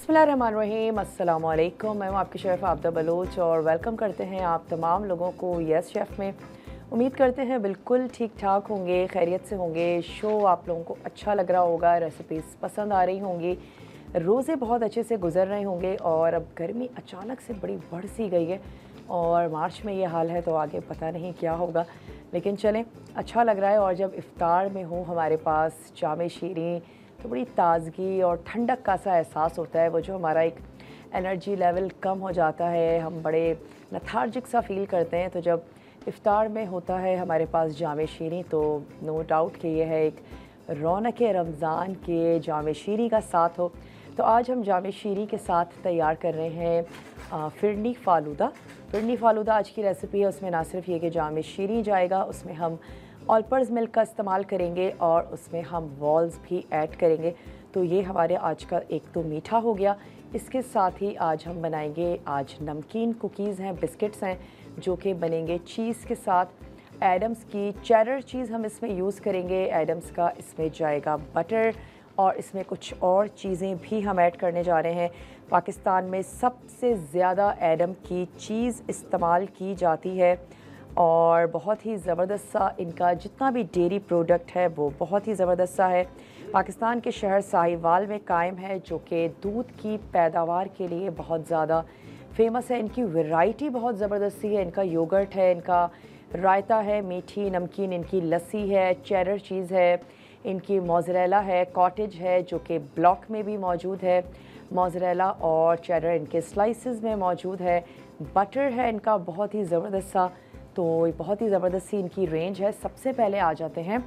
बिस्मिल्लाहिर्रहमानिर्रहीम, अस्सलाम वालेकुम। मैं हूँ आपकी शेफ़ आबदा बलोच और वेलकम करते हैं आप तमाम लोगों को यस शेफ़ में। उम्मीद करते हैं बिल्कुल ठीक ठाक होंगे, खैरियत से होंगे। शो आप लोगों को अच्छा लग रहा होगा, रेसिपीज़ पसंद आ रही होंगी, रोज़े बहुत अच्छे से गुजर रहे होंगे। और अब गर्मी अचानक से बड़ी बढ़ सी गई है और मार्च में ये हाल है तो आगे पता नहीं क्या होगा, लेकिन चलें, अच्छा लग रहा है। और जब इफ़्तार में हो हमारे पास जामे शीरीं तो बड़ी ताज़गी और ठंडक का सा एहसास होता है। वो जो हमारा एक एनर्जी लेवल कम हो जाता है, हम बड़े लेथार्जिक सा फ़ील करते हैं, तो जब इफ़्तार में होता है हमारे पास जामे शीरीं तो नो डाउट कि ये है एक रौनक रमज़ान के जामे शीरीं का साथ हो। तो आज हम जामे शीरीं के साथ तैयार कर रहे हैं फ़िरनी फ़ालूदा। फ़िरनी फ़ालूदा आज की रेसिपी है। उसमें ना सिर्फ ये कि जामे शीरीं जाएगा, उसमें हम ऑल पर्पज़ मिल्क का इस्तेमाल करेंगे और उसमें हम वॉल्स भी ऐड करेंगे। तो ये हमारे आज का एक तो मीठा हो गया। इसके साथ ही आज हम बनाएंगे, आज नमकीन कुकीज़ हैं, बिस्किट्स हैं, जो कि बनेंगे चीज़ के साथ। एडम्स की चेडर चीज़ हम इसमें यूज़ करेंगे, एडम्स का इसमें जाएगा बटर और इसमें कुछ और चीज़ें भी हम ऐड करने जा रहे हैं। पाकिस्तान में सबसे ज़्यादा एडम की चीज़ इस्तेमाल की जाती है और बहुत ही ज़बरदस्त सा इनका जितना भी डेयरी प्रोडक्ट है वो बहुत ही ज़बरदस्त सा है। पाकिस्तान के शहर साहिवाल में कायम है, जो कि दूध की पैदावार के लिए बहुत ज़्यादा फेमस है। इनकी वैरायटी बहुत ज़बरदस्त सी है। इनका योगर्ट है, इनका रायता है, मीठी नमकीन इनकी लस्सी है, चेडर चीज़ है, इनकी मोज़रेला है, कॉटेज है जो कि ब्लॉक में भी मौजूद है, मोज़रेला और चेडर इनके स्लाइसेस में मौजूद है, बटर है इनका बहुत ही ज़बरदस्त सा। तो बहुत ही ज़बरदस्त सी इनकी रेंज है। सबसे पहले आ जाते हैं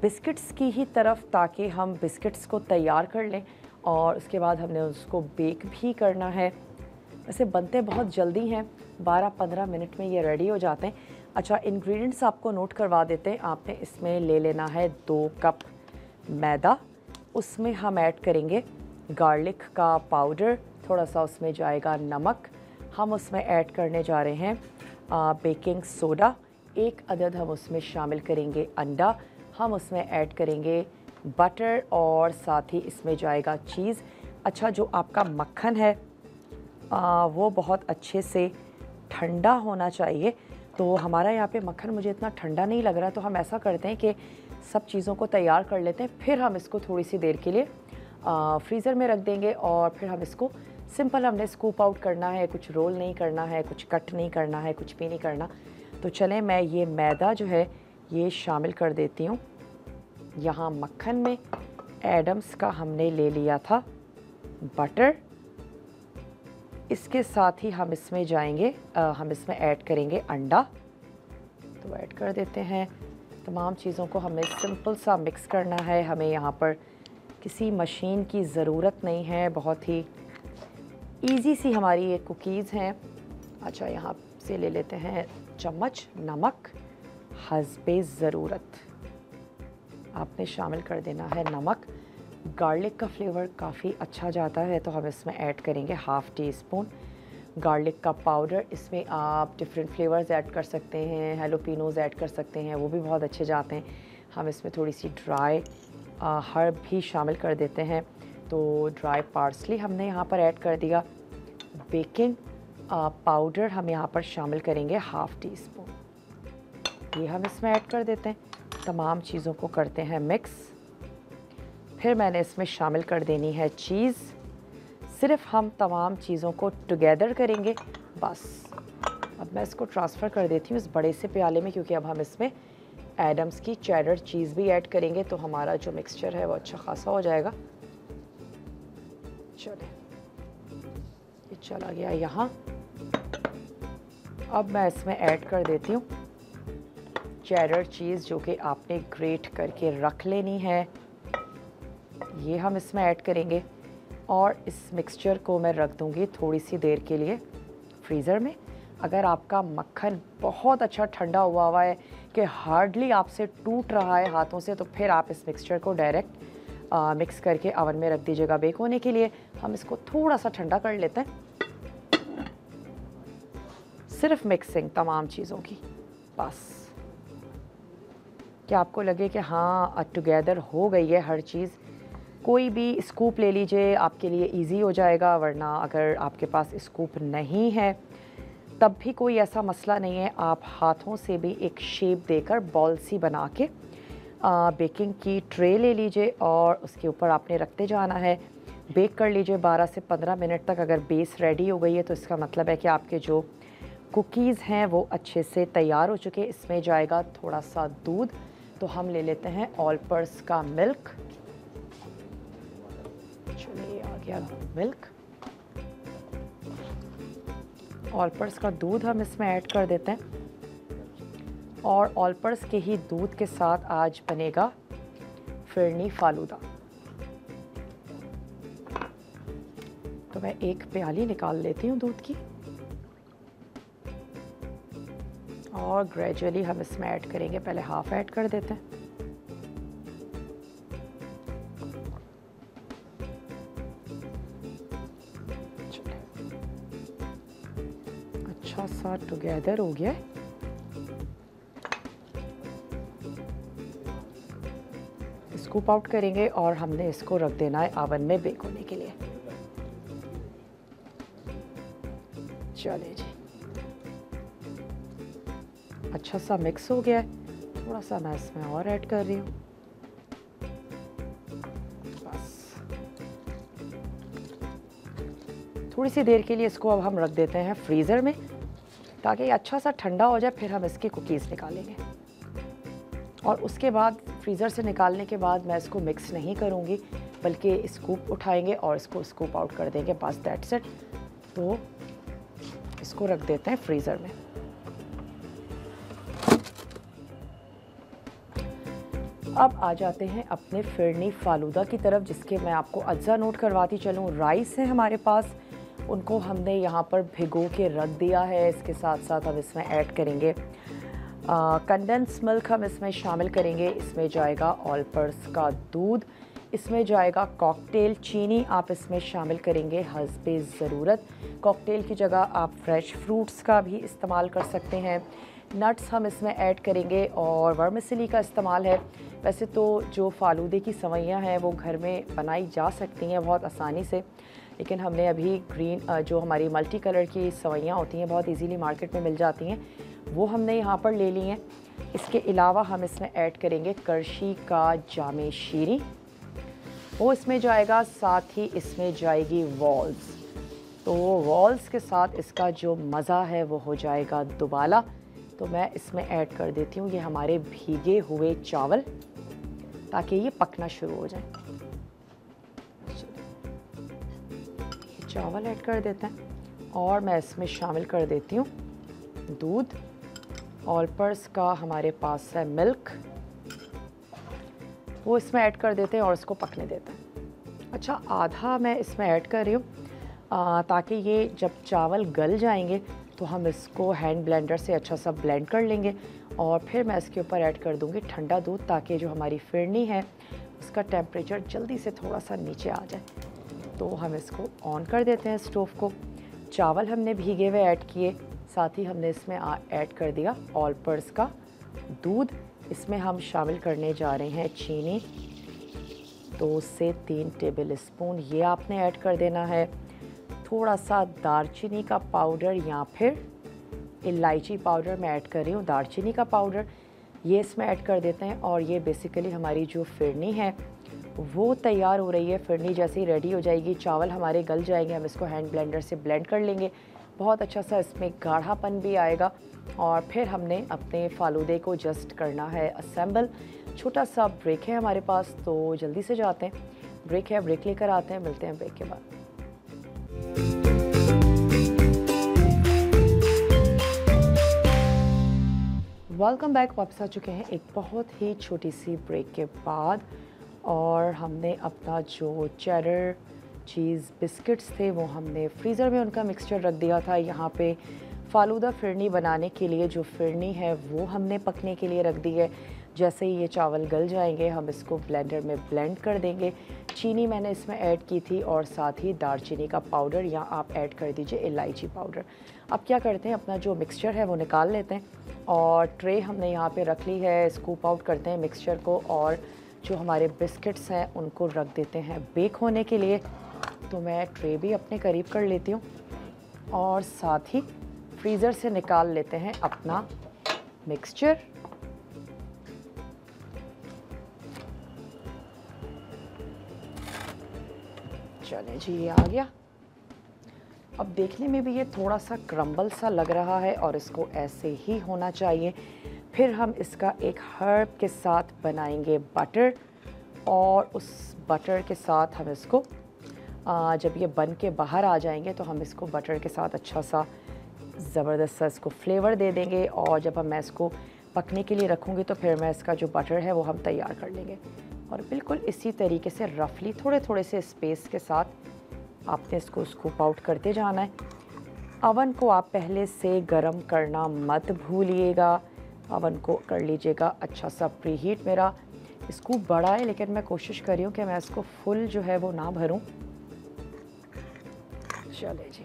बिस्किट्स की ही तरफ, ताकि हम बिस्किट्स को तैयार कर लें और उसके बाद हमने उसको बेक भी करना है। वैसे बनते बहुत जल्दी हैं, 12-15 मिनट में ये रेडी हो जाते हैं। अच्छा, इंग्रेडिएंट्स आपको नोट करवा देते हैं। आपने इसमें ले लेना है 2 कप मैदा, उसमें हम ऐड करेंगे गार्लिक का पाउडर, थोड़ा सा उसमें जाएगा नमक, हम उसमें ऐड करने जा रहे हैं बेकिंग सोडा, 1 अदद हम उसमें शामिल करेंगे अंडा, हम उसमें ऐड करेंगे बटर और साथ ही इसमें जाएगा चीज़। अच्छा, जो आपका मक्खन है वो बहुत अच्छे से ठंडा होना चाहिए। तो हमारा यहाँ पे मक्खन मुझे इतना ठंडा नहीं लग रहा, तो हम ऐसा करते हैं कि सब चीज़ों को तैयार कर लेते हैं, फिर हम इसको थोड़ी सी देर के लिए फ्रीज़र में रख देंगे और फिर हम इसको सिंपल हमने स्कूप आउट करना है, कुछ रोल नहीं करना है, कुछ कट नहीं करना है, कुछ भी नहीं करना। तो चलें, मैं ये मैदा जो है ये शामिल कर देती हूँ यहाँ मक्खन में। एडम्स का हमने ले लिया था बटर, इसके साथ ही हम इसमें जाएंगे हम इसमें ऐड करेंगे अंडा। तो ऐड कर देते हैं। तमाम चीज़ों को हमें सिंपल सा मिक्स करना है। हमें यहाँ पर किसी मशीन की ज़रूरत नहीं है, बहुत ही ईज़ी सी हमारी ये कुकीज़ हैं। अच्छा, यहाँ से ले लेते हैं चम्मच नमक, हस्बे ज़रूरत आपने शामिल कर देना है नमक। गार्लिक का फ्लेवर काफ़ी अच्छा जाता है तो हम इसमें ऐड करेंगे हाफ़ टी स्पून गार्लिक का पाउडर। इसमें आप डिफरेंट फ्लेवर्स ऐड कर सकते हैं, हेलोपिनोज़ ऐड कर सकते हैं, वो भी बहुत अच्छे जाते हैं। हम इसमें थोड़ी सी ड्राई हर्ब भी शामिल कर देते हैं, तो ड्राई पार्सली हमने यहाँ पर ऐड कर दिया। बेकिंग पाउडर हम यहाँ पर शामिल करेंगे हाफ़ टी स्पून, ये हम इसमें ऐड कर देते हैं। तमाम चीज़ों को करते हैं मिक्स। फिर मैंने इसमें शामिल कर देनी है चीज़। सिर्फ हम तमाम चीज़ों को टुगेदर करेंगे बस। अब मैं इसको ट्रांसफ़र कर देती हूँ इस बड़े से प्याले में, क्योंकि अब हम इसमें एडम्स की चेडर चीज़ भी ऐड करेंगे तो हमारा जो मिक्सचर है वो अच्छा खासा हो जाएगा। चलें, ये चला गया यहाँ। अब मैं इसमें ऐड कर देती हूँ चेडर चीज़, जो कि आपने ग्रेट करके रख लेनी है, ये हम इसमें ऐड करेंगे। और इस मिक्सचर को मैं रख दूँगी थोड़ी सी देर के लिए फ्रीज़र में। अगर आपका मक्खन बहुत अच्छा ठंडा हुआ है कि हार्डली आपसे टूट रहा है हाथों से, तो फिर आप इस मिक्सचर को डायरेक्ट मिक्स करके ओवन में रख दीजिएगा बेक होने के लिए। हम इसको थोड़ा सा ठंडा कर लेते हैं, सिर्फ मिक्सिंग तमाम चीज़ों की, बस कि आपको लगे कि हाँ टुगेदर हो गई है हर चीज़। कोई भी स्कूप ले लीजिए, आपके लिए इजी हो जाएगा, वरना अगर आपके पास स्कूप नहीं है तब भी कोई ऐसा मसला नहीं है, आप हाथों से भी एक शेप देकर बॉल सी बना के बेकिंग की ट्रे ले लीजिए और उसके ऊपर आपने रखते जाना है। बेक कर लीजिए 12 से 15 मिनट तक। अगर बेस रेडी हो गई है तो इसका मतलब है कि आपके जो कुकीज़ हैं वो अच्छे से तैयार हो चुके हैं। इसमें जाएगा थोड़ा सा दूध, तो हम ले लेते हैं ऑल पर्स का मिल्क। चलिए आ गया मिल्क। ऑल पर्स का दूध हम इसमें ऐड कर देते हैं और ऑल पर्स के ही दूध के साथ आज बनेगा फिरनी फालूदा। तो मैं एक प्याली निकाल लेती हूँ दूध की और ग्रेजुअली हम इसमें ऐड करेंगे। पहले हाफ ऐड कर देते हैं। अच्छा सा टुगेदर हो गया। स्कूप आउट करेंगे और हमने इसको रख देना है ओवन में बेक होने के लिए। चलिए जी, अच्छा सा मिक्स हो गया है। थोड़ा सा मैं इसमें और ऐड कर रही हूँ। बस थोड़ी सी देर के लिए इसको अब हम रख देते हैं फ्रीज़र में, ताकि ये अच्छा सा ठंडा हो जाए। फिर हम इसकी कुकीज़ निकालेंगे और उसके बाद फ्रीज़र से निकालने के बाद मैं इसको मिक्स नहीं करूँगी, बल्कि स्कूप उठाएंगे और इसको स्कूप आउट कर देंगे। बस दैट्स इट। तो इसको रख देते हैं फ्रीज़र में। अब आ जाते हैं अपने फिरनी फालूदा की तरफ, जिसके मैं आपको अज्जा नोट करवाती चलूँ। राइस है हमारे पास, उनको हमने यहाँ पर भिगो के रख दिया है। इसके साथ साथ हम इसमें ऐड करेंगे कंडेंस मिल्क, हम इसमें शामिल करेंगे। इसमें जाएगा ऑल पर्स का दूध, इसमें जाएगा कॉकटेल चीनी, आप इसमें शामिल करेंगे हस्बे ज़रूरत। कॉकटेल की जगह आप फ्रेश फ्रूट्स का भी इस्तेमाल कर सकते हैं। नट्स हम इसमें ऐड करेंगे और वर्मिसेली का इस्तेमाल है। वैसे तो जो फालूदे की सवैयाँ हैं वो घर में बनाई जा सकती हैं बहुत आसानी से, लेकिन हमने अभी ग्रीन जो हमारी मल्टी कलर की सवैयाँ होती हैं बहुत इजीली मार्केट में मिल जाती हैं, वो हमने यहाँ पर ले ली हैं। इसके अलावा हम इसमें ऐड करेंगे करशी का जामे शीरी, वो इसमें जाएगा। साथ ही इसमें जाएगी वॉल्स, तो वॉल्स के साथ इसका जो मज़ा है वो हो जाएगा दुबाला। तो मैं इसमें ऐड कर देती हूँ ये हमारे भीगे हुए चावल, ताकि ये पकना शुरू हो जाए। चावल ऐड कर देते हैं और मैं इसमें शामिल कर देती हूँ दूध। ऑल पर्स का हमारे पास है मिल्क, वो इसमें ऐड कर देते हैं और इसको पकने देते हैं। अच्छा, आधा मैं इसमें ऐड कर रही हूँ ताकि ये जब चावल गल जाएंगे तो हम इसको हैंड ब्लेंडर से अच्छा सा ब्लेंड कर लेंगे। और फिर मैं इसके ऊपर ऐड कर दूँगी ठंडा दूध, ताकि जो हमारी फिरनी है उसका टेम्परेचर जल्दी से थोड़ा सा नीचे आ जाए। तो हम इसको ऑन कर देते हैं स्टोव को। चावल हमने भीगे हुए ऐड किए, साथ ही हमने इसमें ऐड कर दिया ऑल पर्स का दूध। इसमें हम शामिल करने जा रहे हैं चीनी, 2 से 3 टेबल स्पून ये आपने ऐड कर देना है। थोड़ा सा दालचीनी का पाउडर या फिर इलायची पाउडर मैं ऐड कर रही हूँ, दालचीनी का पाउडर ये इसमें ऐड कर देते हैं। और ये बेसिकली हमारी जो फिरनी है वो तैयार हो रही है। फिरनी जैसे ही रेडी हो जाएगी, चावल हमारे गल जाएंगे, हम इसको हैंड ब्लेंडर से ब्लेंड कर लेंगे। बहुत अच्छा सा इसमें गाढ़ापन भी आएगा। और फिर हमने अपने फालूदे को जस्ट करना है असेंबल। छोटा सा ब्रेक है हमारे पास, तो जल्दी से जाते हैं। ब्रेक है, ब्रेक लेकर आते हैं, मिलते हैं ब्रेक के बाद। वेलकम बैक, वापस आ चुके हैं एक बहुत ही छोटी सी ब्रेक के बाद। और हमने अपना जो चेडर चीज़ बिस्किट्स थे वो हमने फ्रीज़र में उनका मिक्सचर रख दिया था। यहाँ पे फालूदा फिरनी बनाने के लिए जो फिरनी है वो हमने पकने के लिए रख दी है। जैसे ही ये चावल गल जाएंगे हम इसको ब्लेंडर में ब्लेंड कर देंगे। चीनी मैंने इसमें ऐड की थी और साथ ही दालचीनी का पाउडर, या आप ऐड कर दीजिए इलायची पाउडर। अब क्या करते हैं, अपना जो मिक्सचर है वो निकाल लेते हैं और ट्रे हमने यहाँ पे रख ली है। स्कूप आउट करते हैं मिक्सचर को और जो हमारे बिस्किट्स हैं उनको रख देते हैं बेक होने के लिए। तो मैं ट्रे भी अपने करीब कर लेती हूँ और साथ ही फ्रीज़र से निकाल लेते हैं अपना मिक्सचर। चलें जी, ये आ गया। अब देखने में भी ये थोड़ा सा क्रम्बल सा लग रहा है और इसको ऐसे ही होना चाहिए। फिर हम इसका एक हर्ब के साथ बनाएंगे बटर, और उस बटर के साथ हम इसको जब ये बन के बाहर आ जाएंगे तो हम इसको बटर के साथ अच्छा सा ज़बरदस्त सा इसको फ्लेवर दे देंगे। और जब मैं इसको पकने के लिए रखूँगी तो फिर मैं इसका जो बटर है वो हम तैयार कर लेंगे। और बिल्कुल इसी तरीके से रफली थोड़े थोड़े से स्पेस के साथ आपने इसको स्कूप आउट करते जाना है। अवन को आप पहले से गर्म करना मत भूलिएगा, अवन को कर लीजिएगा अच्छा सा प्री हीट। मेरा स्कूप बड़ा है लेकिन मैं कोशिश कर रही हूँ कि मैं इसको फुल जो है वो ना भरूँ। चले जी,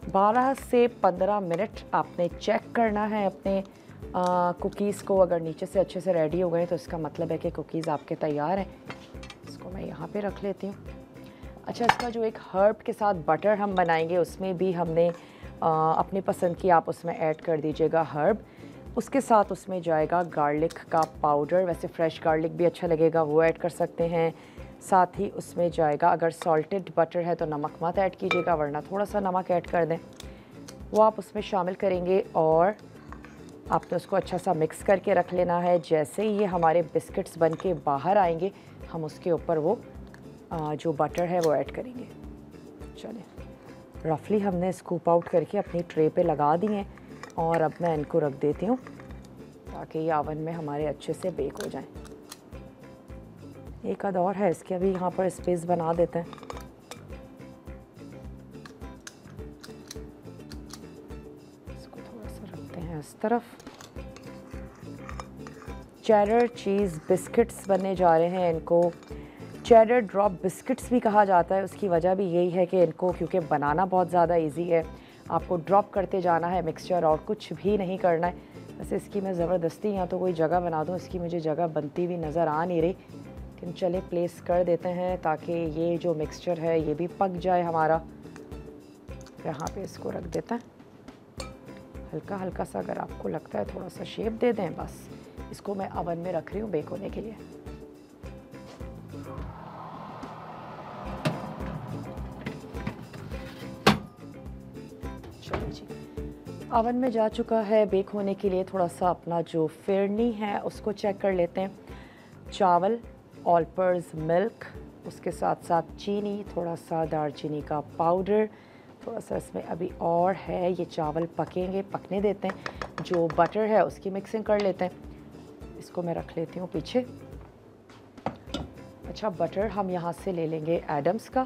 12 से 15 मिनट आपने चेक करना है अपने कुकीज़ को। अगर नीचे से अच्छे से रेडी हो गए तो इसका मतलब है कि कुकीज़ आपके तैयार हैं। इसको मैं यहाँ पे रख लेती हूँ। अच्छा, इसका जो एक हर्ब के साथ बटर हम बनाएंगे उसमें भी हमने अपनी पसंद की आप उसमें ऐड कर दीजिएगा हर्ब। उसके साथ उसमें जाएगा गार्लिक का पाउडर, वैसे फ्रेश गार्लिक भी अच्छा लगेगा, वो ऐड कर सकते हैं। साथ ही उसमें जाएगा, अगर सॉल्टेड बटर है तो नमक मत ऐड कीजिएगा वरना थोड़ा सा नमक ऐड कर दें, वो आप उसमें शामिल करेंगे। और आपने उसको अच्छा सा मिक्स करके रख लेना है। जैसे ही ये हमारे बिस्किट्स बन के बाहर आएंगे हम उसके ऊपर वो जो बटर है वो ऐड करेंगे। चलिए, रफली हमने स्कूप आउट करके अपनी ट्रे पे लगा दिए और अब मैं इनको रख देती हूँ ताकि ये ओवन में हमारे अच्छे से बेक हो जाएं। एक आध और है इसके, अभी यहाँ पर स्पेस बना देते हैं। इसको थोड़ा सा रखते हैं इस तरफ। चेडर चीज़ बिस्किट्स बनने जा रहे हैं। इनको चेडर ड्रॉप बिस्किट्स भी कहा जाता है। उसकी वजह भी यही है कि इनको क्योंकि बनाना बहुत ज़्यादा इजी है, आपको ड्रॉप करते जाना है मिक्सचर और कुछ भी नहीं करना है। वैसे इसकी मैं ज़बरदस्ती यहाँ तो कोई जगह बना दूँ, इसकी मुझे जगह बनती हुई नज़र आ नहीं रही, लेकिन चले प्लेस कर देते हैं ताकि ये जो मिक्सचर है ये भी पक जाए हमारा। यहाँ पे इसको रख देते हैं। हल्का हल्का सा अगर आपको लगता है थोड़ा सा शेप दे दें बस। इसको मैं ओवन में रख रही हूँ बेक होने के लिए। चलिए जी, ओवन में जा चुका है बेक होने के लिए। थोड़ा सा अपना जो फिरनी है उसको चेक कर लेते हैं। चावल, ऑल पर्पस मिल्क, उसके साथ साथ चीनी, थोड़ा सा दालचीनी का पाउडर, थोड़ा सा इसमें अभी और है। ये चावल पकेंगे, पकने देते हैं। जो बटर है उसकी मिक्सिंग कर लेते हैं। इसको मैं रख लेती हूँ पीछे। अच्छा, बटर हम यहाँ से ले लेंगे एडम्स का,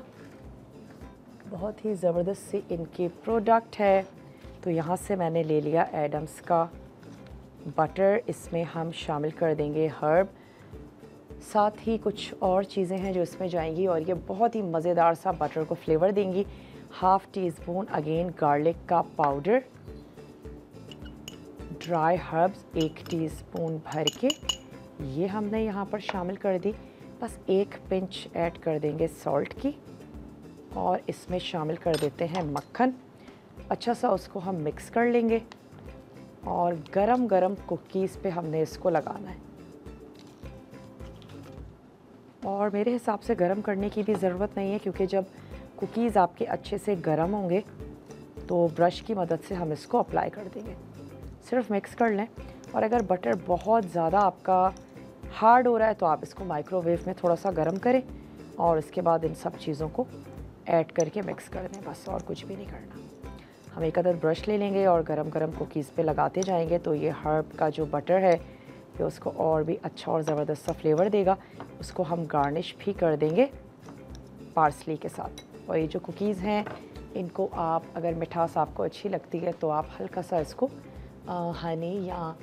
बहुत ही ज़बरदस्त सी इनकी प्रोडक्ट है। तो यहाँ से मैंने ले लिया एडम्स का बटर। इसमें हम शामिल कर देंगे हर्ब, साथ ही कुछ और चीज़ें हैं जो इसमें जाएंगी और ये बहुत ही मज़ेदार सा बटर को फ्लेवर देंगी। Half tea spoon again garlic का पाउडर, ड्राई हर्ब्स 1 टीस्पून भर के ये हमने यहाँ पर शामिल कर दी। बस 1 पिंच ऐड कर देंगे सॉल्ट की और इसमें शामिल कर देते हैं मक्खन। अच्छा सा उसको हम मिक्स कर लेंगे और गरम गरम कुकीज़ पे हमने इसको लगाना है। और मेरे हिसाब से गरम करने की भी ज़रूरत नहीं है क्योंकि जब कुकीज़ आपके अच्छे से गरम होंगे तो ब्रश की मदद से हम इसको अप्लाई कर देंगे। सिर्फ मिक्स कर लें। और अगर बटर बहुत ज़्यादा आपका हार्ड हो रहा है तो आप इसको माइक्रोवेव में थोड़ा सा गर्म करें और इसके बाद इन सब चीज़ों को ऐड करके मिक्स कर दें, बस और कुछ भी नहीं करना। हम एक अदद ब्रश ले लेंगे और गरम गरम कुकीज़ पे लगाते जाएंगे तो ये हर्ब का जो बटर है ये उसको और भी अच्छा और ज़बरदस्त सा फ्लेवर देगा। उसको हम गार्निश भी कर देंगे पार्सली के साथ। और ये जो कुकीज़ हैं इनको आप, अगर मिठास आपको अच्छी लगती है तो आप हल्का सा इसको हनी या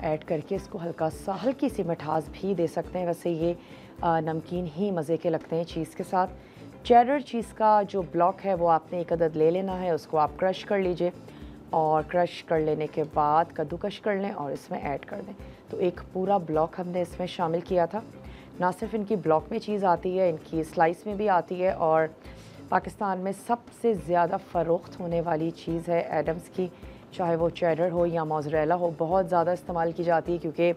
ऐड करके इसको हल्की सी मिठास भी दे सकते हैं। वैसे ये नमकीन ही मज़े के लगते हैं चीज़ के साथ। चेडर चीज़ का जो ब्लॉक है वो आपने एक अदद ले लेना है, उसको आप क्रश कर लीजिए और क्रश कर लेने के बाद कद्दूकश कर लें और इसमें ऐड कर दें। तो एक पूरा ब्लॉक हमने इसमें शामिल किया था। ना सिर्फ इनकी ब्लॉक में चीज़ आती है, इनकी स्लाइस में भी आती है, और पाकिस्तान में सबसे ज़्यादा फ़रोख्त होने वाली चीज़ है एडम्स की, चाहे वो चेडर हो या मोज़रेला हो, बहुत ज़्यादा इस्तेमाल की जाती है, क्योंकि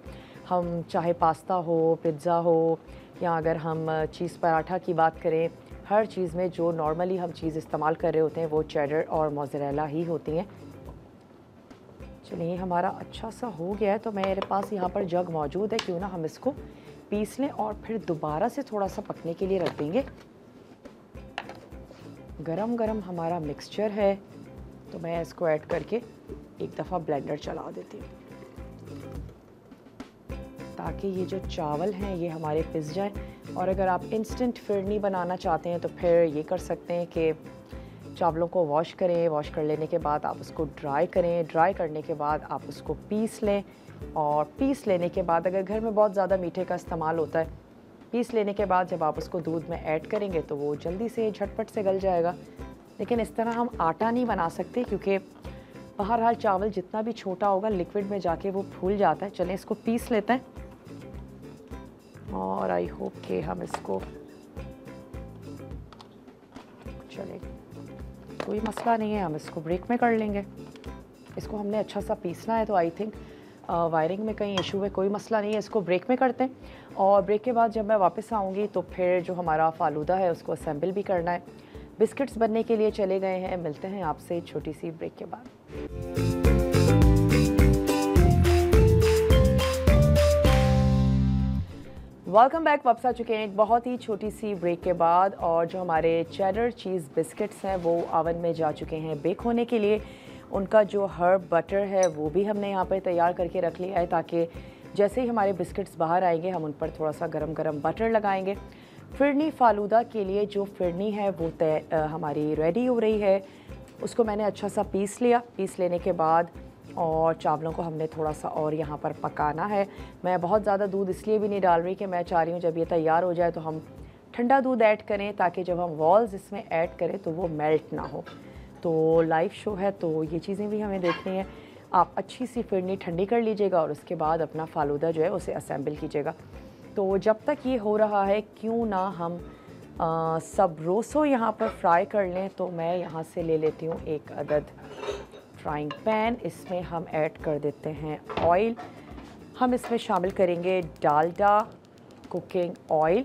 हम चाहे पास्ता हो, पिज़्ज़ा हो, या अगर हम चीज़ पराठा की बात करें, हर चीज़ में जो नॉर्मली हम चीज़ इस्तेमाल कर रहे होते हैं वो चेडर और मोज़रेला ही होती हैं। चलिए हमारा अच्छा सा हो गया है, तो मेरे पास यहाँ पर जग मौजूद है, क्यों ना हम इसको पीस लें और फिर दोबारा से थोड़ा सा पकने के लिए रख देंगे। गरम गरम हमारा मिक्सचर है, तो मैं इसको ऐड करके एक दफ़ा ब्लेंडर चला देती हूँ, ताकि ये जो चावल हैं ये हमारे पिस जाएं। और अगर आप इंस्टेंट फिरनी बनाना चाहते हैं तो फिर ये कर सकते हैं कि चावलों को वॉश करें, वॉश कर लेने के बाद आप उसको ड्राई करें, ड्राई करने के बाद आप उसको पीस लें, और पीस लेने के बाद अगर घर में बहुत ज़्यादा मीठे का इस्तेमाल होता है, पीस लेने के बाद जब आप उसको दूध में ऐड करेंगे तो वो जल्दी से झटपट से गल जाएगा। लेकिन इस तरह हम आटा नहीं बना सकते, क्योंकि बहरहाल चावल जितना भी छोटा होगा लिक्विड में जाके वो फूल जाता है। चलें इसको पीस लेते हैं, और आई होप कि हम इसको, चलें कोई मसला नहीं है, हम इसको ब्रेक में कर लेंगे। इसको हमने अच्छा सा पीसना है, तो आई थिंक वायरिंग में कहीं इशू है, कोई मसला नहीं है, इसको ब्रेक में करते हैं। और ब्रेक के बाद जब मैं वापस आऊँगी तो फिर जो हमारा फालूदा है उसको असेंबल भी करना है। बिस्किट्स बनने के लिए चले गए हैं, मिलते हैं आपसे छोटी सी ब्रेक के बाद। वेलकम बैक, वापस आ चुके हैं एक बहुत ही छोटी सी ब्रेक के बाद, और जो हमारे चेडर चीज़ बिस्किट्स हैं वो ओवन में जा चुके हैं बेक होने के लिए। उनका जो हर्ब बटर है वो भी हमने यहाँ पर तैयार करके रख लिया है, ताकि जैसे ही हमारे बिस्किट्स बाहर आएंगे हम उन पर थोड़ा सा गरम गरम बटर लगाएंगे। फिरनी फालूदा के लिए जो फिरनी है वो हमारी रेडी हो रही है। उसको मैंने अच्छा सा पीस लिया, पीस लेने के बाद और चावलों को हमने थोड़ा सा और यहाँ पर पकाना है। मैं बहुत ज़्यादा दूध इसलिए भी नहीं डाल रही कि मैं चाह रही हूँ जब ये तैयार हो जाए तो हम ठंडा दूध ऐड करें, ताकि जब हम वॉल्स इसमें ऐड करें तो वो मेल्ट ना हो। तो लाइव शो है तो ये चीज़ें भी हमें देखनी है। आप अच्छी सी फिरनी ठंडी कर लीजिएगा और उसके बाद अपना फालूदा जो है उसे असेंबल कीजिएगा। तो जब तक ये हो रहा है क्यों ना हम सबरोसो यहाँ पर फ्राई कर लें। तो मैं यहाँ से ले लेती हूँ एक अदद फ्राइंग पैन। इसमें हम ऐड कर देते हैं ऑयल। हम इसमें शामिल करेंगे डालडा कुकिंग ऑयल,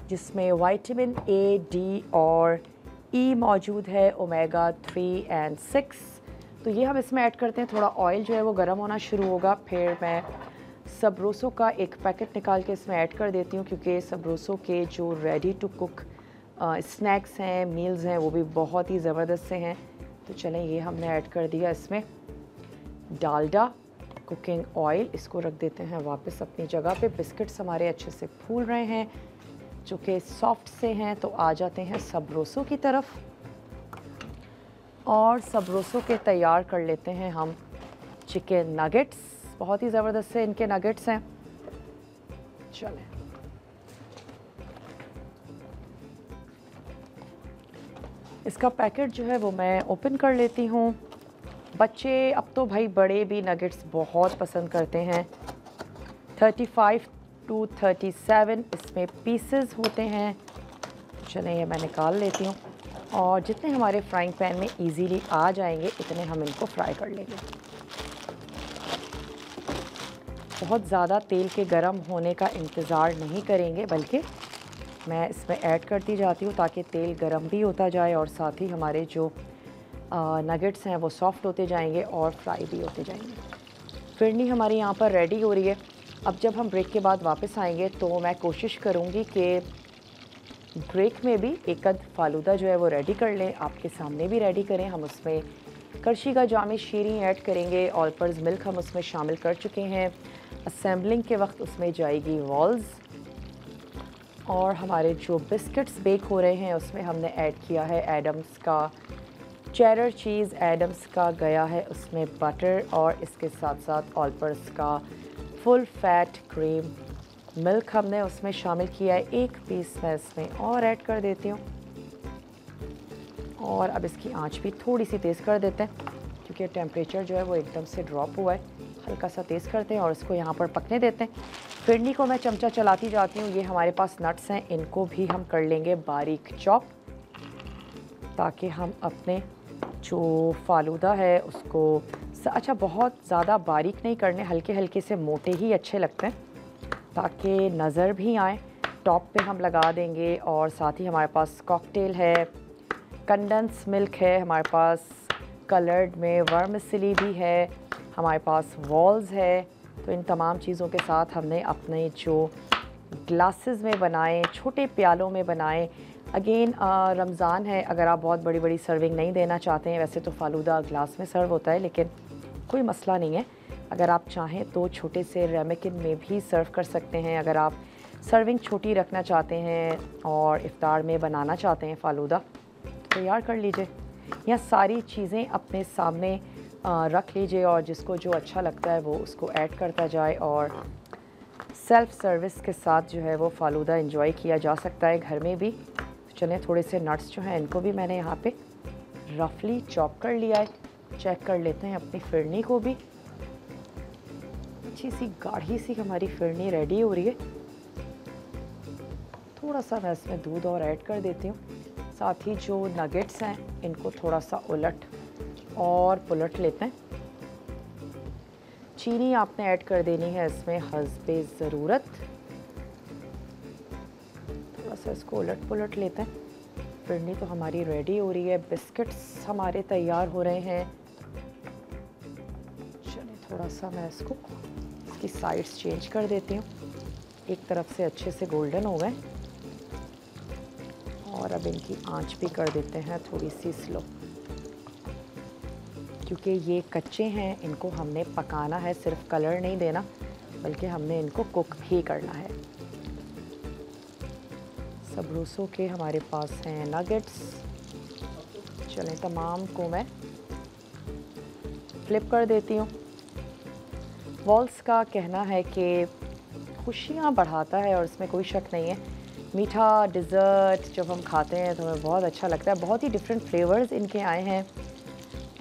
जिसमें विटामिन ए, डी और ई मौजूद है, ओमेगा 3 और 6। तो ये हम इसमें ऐड करते हैं। थोड़ा ऑयल जो है वो गर्म होना शुरू होगा, फिर मैं सबरोसो का एक पैकेट निकाल के इसमें ऐड कर देती हूँ, क्योंकि सबरोसो के जो रेडी टू कुक स्नैक्स हैं, मील्स हैं, वो भी बहुत ही ज़बरदस्त से हैं। तो चलें ये हमने ऐड कर दिया इसमें डालडा कुकिंग ऑयल। इसको रख देते हैं वापस अपनी जगह पे। बिस्किट्स हमारे अच्छे से फूल रहे हैं, जो कि सॉफ्ट से हैं। तो आ जाते हैं सबरोसो की तरफ, और सबरोसो के तैयार कर लेते हैं हम चिकन नगेट्स। बहुत ही ज़बरदस्त से इनके नगेट्स हैं। चलें इसका पैकेट जो है वो मैं ओपन कर लेती हूँ। बच्चे अब तो भाई बड़े भी नगेट्स बहुत पसंद करते हैं। 35 to 37 इसमें पीसेस होते हैं। चलें ये मैं निकाल लेती हूँ, और जितने हमारे फ्राइंग पैन में इजीली आ जाएंगे इतने हम इनको फ्राई कर लेंगे। बहुत ज़्यादा तेल के गर्म होने का इंतज़ार नहीं करेंगे, बल्कि मैं इसमें ऐड करती जाती हूँ ताकि तेल गर्म भी होता जाए और साथ ही हमारे जो नगेट्स हैं वो सॉफ्ट होते जाएंगे और फ्राई भी होते जाएंगे। फिरनी हमारी यहाँ पर रेडी हो रही है। अब जब हम ब्रेक के बाद वापस आएंगे तो मैं कोशिश करूँगी कि ब्रेक में भी एक अद फालूदा जो है वो रेडी कर लें, आपके सामने भी रेडी करें। हम उसमें करशी का जामे शीरी ऐड करेंगे, ऑलपर्स मिल्क हम उसमें शामिल कर चुके हैं। असेंबलिंग के वक्त उसमें जाएगी वॉल्स, और हमारे जो बिस्किट्स बेक हो रहे हैं उसमें हमने ऐड किया है एडम्स का चेडर चीज़, एडम्स का गया है उसमें बटर, और इसके साथ साथ ऑलपर्स का फुल फैट क्रीम मिल्क हमने उसमें शामिल किया है। एक पीस मैं इसमें और ऐड कर देती हूँ, और अब इसकी आंच भी थोड़ी सी तेज़ कर देते हैं, क्योंकि टेम्परेचर जो है वो एकदम से ड्रॉप हुआ है। हल्का सा तेज़ करते हैं और इसको यहाँ पर पकने देते हैं। फिरनी को मैं चमचा चलाती जाती हूँ। ये हमारे पास नट्स हैं, इनको भी हम कर लेंगे बारीक चॉप, ताकि हम अपने जो फालूदा है उसको अच्छा बहुत ज़्यादा बारीक नहीं करने, हल्के हल्के से मोटे ही अच्छे लगते हैं ताकि नज़र भी आए। टॉप पे हम लगा देंगे और साथ ही हमारे पास कॉकटेल है, कंडेंस मिल्क है, हमारे पास कलर्ड में वर्मिसेली भी है, हमारे पास वॉल्स है। तो इन तमाम चीज़ों के साथ हमने अपने जो ग्लासेस में बनाए, छोटे प्यालों में बनाए। अगेन रमज़ान है, अगर आप बहुत बड़ी बड़ी सर्विंग नहीं देना चाहते हैं, वैसे तो फालूदा ग्लास में सर्व होता है लेकिन कोई मसला नहीं है, अगर आप चाहें तो छोटे से रेमिकिन में भी सर्व कर सकते हैं। अगर आप सर्विंग छोटी रखना चाहते हैं और इफ्तार में बनाना चाहते हैं फालूदा, तो तैयार कर लीजिए। यहाँ सारी चीज़ें अपने सामने रख लीजिए और जिसको जो अच्छा लगता है वो उसको ऐड करता जाए और सेल्फ़ सर्विस के साथ जो है वो फालूदा एंजॉय किया जा सकता है घर में भी। चलें, थोड़े से नट्स जो हैं इनको भी मैंने यहाँ पे रफली चॉप कर लिया है। चेक कर लेते हैं अपनी फिरनी को भी। अच्छी सी गाढ़ी सी हमारी फिरनी रेडी हो रही है। थोड़ा सा मैं इसमें दूध और ऐड कर देती हूँ। साथ ही जो नगेट्स हैं इनको थोड़ा सा उलट और पुलट लेते हैं। चीनी आपने ऐड कर देनी है इसमें हस्बे ज़रूरत। थोड़ा सा इसको उलट पुलट लेते हैं। फिरनी तो हमारी रेडी हो रही है, बिस्किट्स हमारे तैयार हो रहे हैं। चलिए, थोड़ा सा मैं इसकी साइड्स चेंज कर देती हूँ। एक तरफ से अच्छे से गोल्डन हो गए और अब इनकी आंच भी कर देते हैं थोड़ी सी स्लो, क्योंकि ये कच्चे हैं, इनको हमने पकाना है, सिर्फ कलर नहीं देना बल्कि हमने इनको कुक भी करना है। सबरूसों के हमारे पास हैं नगेट्स। चलें, तमाम को मैं फ्लिप कर देती हूँ। वॉल्स का कहना है कि खुशियाँ बढ़ाता है और इसमें कोई शक नहीं है। मीठा डिज़र्ट जब हम खाते हैं तो हमें बहुत अच्छा लगता है। बहुत ही डिफरेंट फ्लेवर्स इनके आए हैं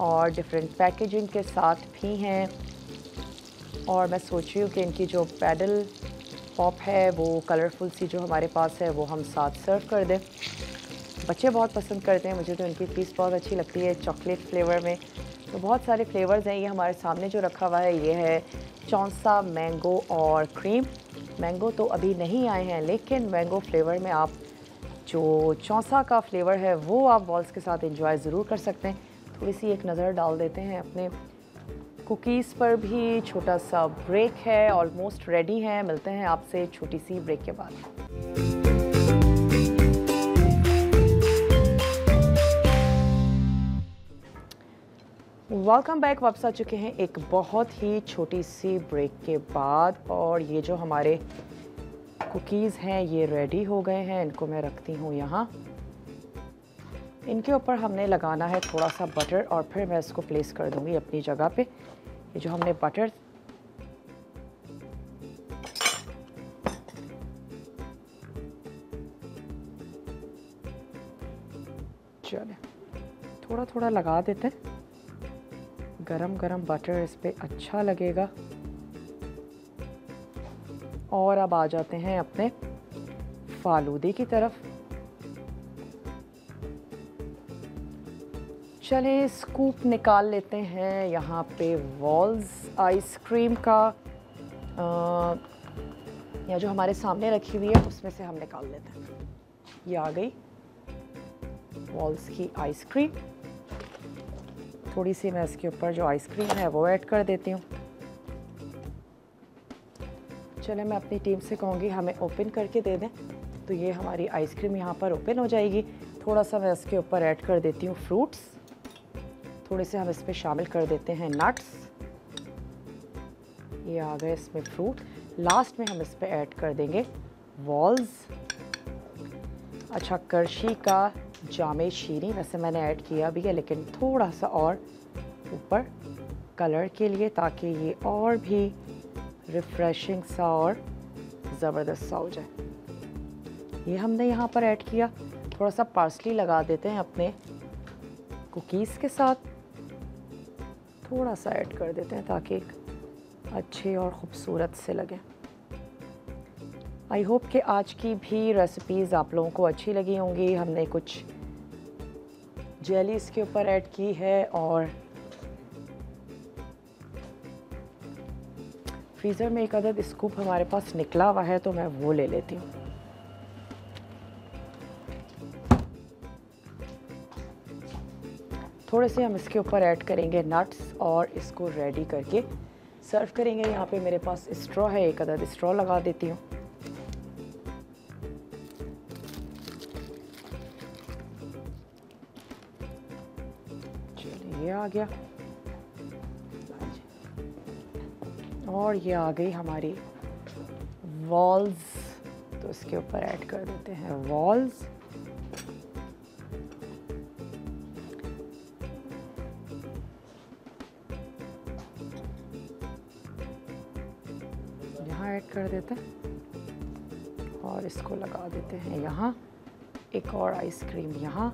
और डिफरेंट पैकेजिंग के साथ भी हैं। और मैं सोच रही हूँ कि इनकी जो पैडल पॉप है वो कलरफुल सी जो हमारे पास है वो हम साथ सर्व कर दें। बच्चे बहुत पसंद करते हैं, मुझे तो इनकी पीस बहुत अच्छी लगती है चॉकलेट फ्लेवर में। तो बहुत सारे फ्लेवर्स हैं। ये हमारे सामने जो रखा हुआ है ये है चौंसा मैंगो और क्रीम। मैंगो तो अभी नहीं आए हैं, लेकिन मैंगो फ्लेवर में आप जो चौंसा का फ्लेवर है वो आप बॉल्स के साथ एंजॉय ज़रूर कर सकते हैं। थोड़ी सी एक नज़र डाल देते हैं अपने कुकीज़ पर भी। छोटा सा ब्रेक है, ऑलमोस्ट रेडी है। मिलते हैं आपसे छोटी सी ब्रेक के बाद। Welcome back. वापस आ चुके हैं एक बहुत ही छोटी सी ब्रेक के बाद और ये जो हमारे कुकीज़ हैं ये रेडी हो गए हैं। इनको मैं रखती हूँ यहाँ। इनके ऊपर हमने लगाना है थोड़ा सा बटर और फिर मैं इसको प्लेस कर दूँगी अपनी जगह पे। ये जो हमने बटर चले थोड़ा थोड़ा लगा देते हैं। गरम गरम बटर इस पे अच्छा लगेगा। और अब आ जाते हैं अपने फालूदे की तरफ। चले स्कूप निकाल लेते हैं यहाँ पे वॉल्स आइसक्रीम का, या जो हमारे सामने रखी हुई है उसमें से हम निकाल लेते हैं। ये आ गई वॉल्स की आइसक्रीम। थोड़ी सी मैं इसके ऊपर जो आइसक्रीम है वो ऐड कर देती हूँ। चले, मैं अपनी टीम से कहूँगी हमें ओपन करके दे दें, तो ये हमारी आइसक्रीम यहाँ पर ओपन हो जाएगी। थोड़ा सा मैं इसके ऊपर ऐड कर देती हूँ फ्रूट्स। थोड़े से हम इस पर शामिल कर देते हैं नट्स। ये आ गए इसमें फ्रूट। लास्ट में हम इस पर ऐड कर देंगे वॉल्स। अच्छा, करशी का जामे शीनी वैसे मैंने ऐड किया भी है, लेकिन थोड़ा सा और ऊपर कलर के लिए, ताकि ये और भी रिफ्रेशिंग सा और ज़बरदस्त सा हो जाए। ये हमने यहाँ पर ऐड किया। थोड़ा सा पार्सली लगा देते हैं अपने कुकीज़ के साथ। थोड़ा सा ऐड कर देते हैं ताकि एक अच्छे और ख़ूबसूरत से लगें। आई होप कि आज की भी रेसिपीज़ आप लोगों को अच्छी लगी होंगी। हमने कुछ जेली इसके ऊपर ऐड की है और फ्रीज़र में एक अदद स्कूप हमारे पास निकला हुआ है, तो मैं वो ले लेती हूँ। थोड़े से हम इसके ऊपर ऐड करेंगे नट्स और इसको रेडी करके सर्व करेंगे। यहाँ पे मेरे पास स्ट्रॉ है, एक अदद स्ट्रॉ लगा देती हूँ। चलिए, ये आ गया और ये आ गई हमारी वॉल्स, तो इसके ऊपर ऐड कर देते हैं वॉल्स। यहाँ ऐड कर देते हैं और इसको लगा देते हैं यहाँ। एक और आइसक्रीम यहाँ।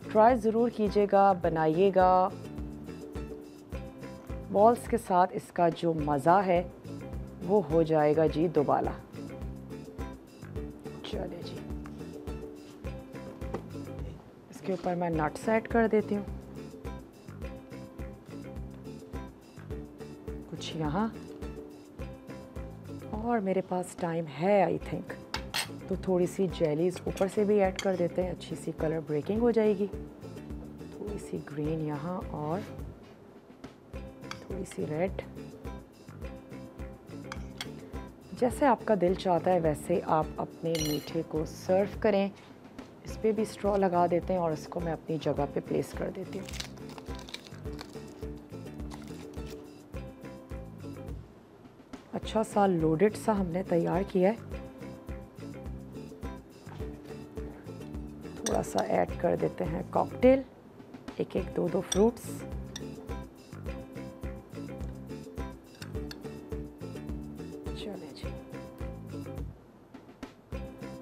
ट्राई ज़रूर कीजिएगा, बनाइएगा। वॉल्स के साथ इसका जो मज़ा है वो हो जाएगा जी दोबाला। चलिए जी, इसके ऊपर मैं नट्स ऐड कर देती हूँ कुछ यहाँ, और मेरे पास टाइम है आई थिंक, तो थोड़ी सी जेलीज़ ऊपर से भी ऐड कर देते हैं। अच्छी सी कलर ब्रेकिंग हो जाएगी। थोड़ी सी ग्रीन यहाँ और थोड़ी सी रेड। जैसे आपका दिल चाहता है वैसे आप अपने मीठे को सर्व करें। इस पर भी स्ट्रॉ लगा देते हैं और इसको मैं अपनी जगह पे प्लेस कर देती हूँ। अच्छा सा लोडेड सा हमने तैयार किया है। थोड़ा सा ऐड कर देते हैं कॉकटेल, एक एक दो दो फ्रूट्स। चलिए जी,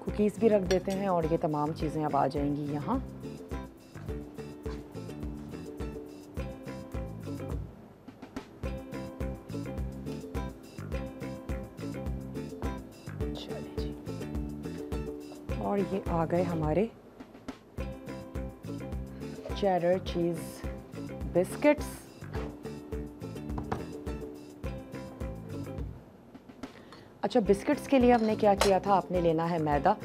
कुकीज़ भी रख देते हैं और ये तमाम चीज़ें अब आ जाएंगी यहाँ। चलिए जी, और ये आ गए हमारे चेडर चीज़ बिस्किट्स। अच्छा, बिस्किट्स के लिए हमने क्या किया था, आपने लेना है मैदा।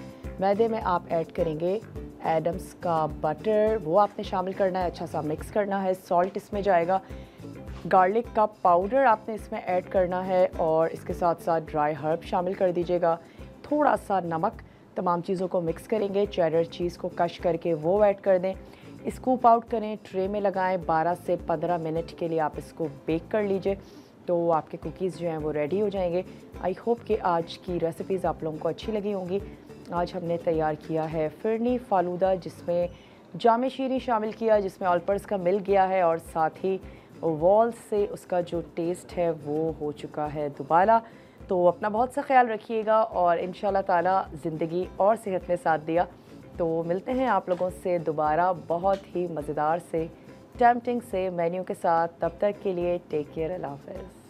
मैदे में आप ऐड करेंगे एडम्स का बटर, वो आपने शामिल करना है, अच्छा सा मिक्स करना है। सॉल्ट इसमें जाएगा, गार्लिक का पाउडर आपने इसमें ऐड करना है और इसके साथ साथ ड्राई हर्ब शामिल कर दीजिएगा, थोड़ा सा नमक। तमाम चीज़ों को मिक्स करेंगे। चेडर चीज़ को कश करके वो ऐड कर दें, स्कूप आउट करें, ट्रे में लगाएं। 12 से 15 मिनट के लिए आप इसको बेक कर लीजिए, तो आपके कुकीज़ जो हैं वो रेडी हो जाएंगे। आई होप कि आज की रेसिपीज़ आप लोगों को अच्छी लगी होंगी। आज हमने तैयार किया है फिरनी फालूदा, जिसमें जामे शीरी शामिल किया, जिसमें ऑलपर्स का मिल गया है और साथ ही वॉल्स से उसका जो टेस्ट है वो हो चुका है दुबाला। तो अपना बहुत सा ख्याल रखिएगा और इंशाल्लाह ताला ज़िंदगी और सेहत ने साथ दिया तो मिलते हैं आप लोगों से दोबारा बहुत ही मज़ेदार से टेम्पटिंग से मेन्यू के साथ। तब तक के लिए टेक केयर, अल्लाह हाफ़िज़।